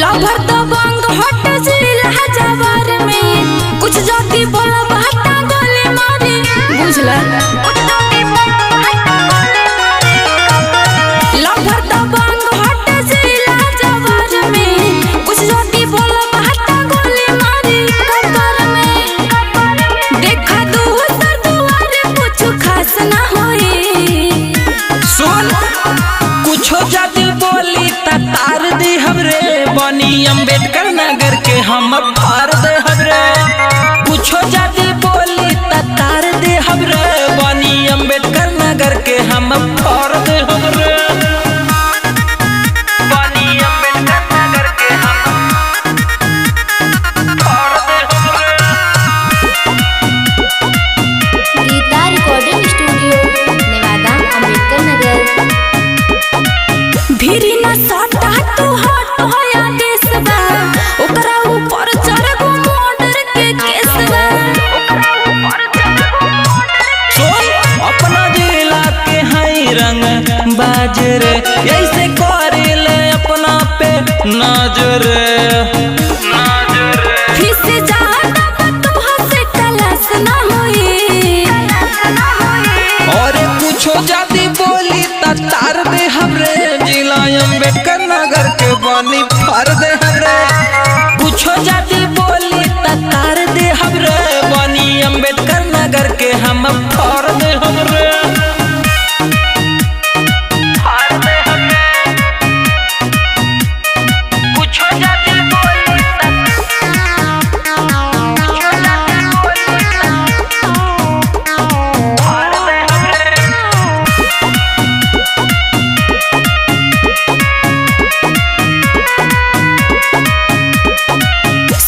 Lover दबंग हट जिला जवार में कुछ जाति बोला बहता गोली मारी बुझला लभर दबंग हट जिला जवार में कुछ जाति बोला बहता गोली मारी कपर में देखा दूसर दुआरे कुछ खास ना होई सुन कुछ जाति बोली तार दी हमरे बनी अम्बेडकर नगर के हम फार दे हमरे कुछो जाति बोली तार दे हमरे बनी अम्बेडकर नगर के हम फार दे हमरे बनी अम्बेडकर नगर के हम फार दे हमरे। Geeta recording studio Newada Ambedkar Nagar. भीरी ना सटा तू हट होया देसबा ओकरा ऊपर चढ़गो मर्डर के केसबा ओकरा ऊपर चढ़गो सुन अपना जिला के हई रंग बाजर ऐसे करेले अपना पे नजर फिस जाता तू हंसे कलस ना होई और कुछो जाति बोली तार दे हमरे जिला अम्बेडकर नगर के बनी फार दे हमरे कुछो जाति बोली तार दे हमरे बनी अम्बेडकर नगर के हम फार दे हमरे फार दे हमरे कुछो जाति बोली कुछो जाति बोली फार दे हमरे।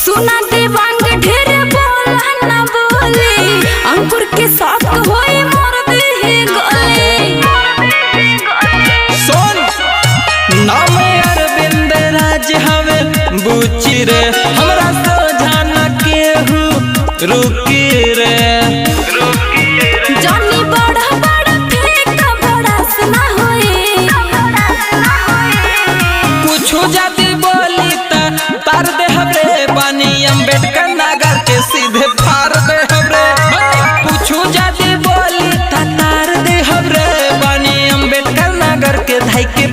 सुना देवांग ढेर बोला ना बोले अंकुर के साथ होई मोर देह गले सुन नाम अरविंद राज हवे बुची रे हमरा सोझाना केहू रुकी रे जानी बड़ा बड़ा फेंक बड़ा सुना होई कुछो जाति बोली तार दे हमरे बनी अम्बेडकर नगर के सीधे फार दे हमरे कुछो जाति बोली तार दे हमरे बनी अम्बेडकर नगर के धाई के